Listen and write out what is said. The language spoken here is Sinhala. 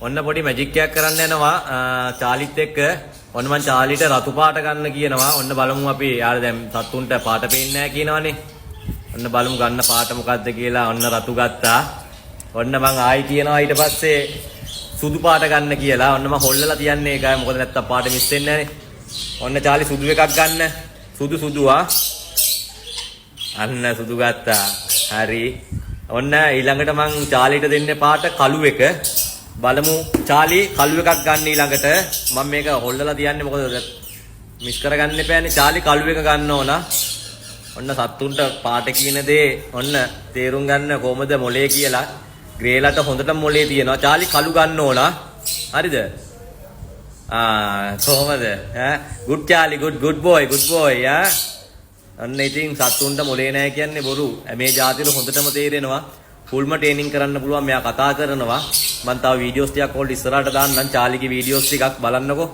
ඔන්න පොඩි මැජික් එකක් කරන්න යනවා චාලිත් එක්ක. ඔන්න මං චාලිට රතු පාට ගන්න කියනවා. ඔන්න බලමු අපි යාර දැන් සත්තුන්ට පාට පේන්නේ නැහැ කියනවනේ. ඔන්න බලමු ගන්න පාට මොකද්ද කියලා. ඔන්න රතු ගත්තා. ඔන්න මං ආයි කියනවා ඊට පස්සේ සුදු පාට ගන්න කියලා. ඔන්න මං හොල්ලලා තියන්නේ ඒකයි. මොකද නැත්තම් පාට මිස් වෙන්නේ නැහනේ. ඔන්න චාලි සුදු එකක් ගන්න. සුදු අන්න සුදු ගත්තා. හරි. ඔන්න ඊළඟට මං චාලිට දෙන්නේ පාට කළු එක. බලමු චාලි කළු එකක් ගන්න ඊළඟට. මම මේක හොල්ලලා තියන්නේ මොකද මිස් කරගන්න එපානේ. චාලි කළු එක ගන්න ඕන. ඔන්න සත්තුන්ට පාට කියන දේ ඔන්න තේරුම් ගන්න කොහමද මොලේ කියලා. ග්‍රේලට හොඳටම මොලේ තියෙනවා. චාලි කළු ගන්න ඕන. හරිද? කොහමද? good චාලි good boy ඔන්න ඉතින් සත්තුන්ට මොලේ නැහැ කියන්නේ බොරු. මේ જાතිල හොඳටම තේරෙනවා. ෆුල්ම ට්‍රේනින් කරන්න පුළුවන්. මෙයා කතා කරනවා. මම තව වීඩියෝස් ටිකක් ඔයාලට ඉස්සරහට දාන්නම්. චාලිගේ වීඩියෝස් ටිකක් බලන්නකෝ.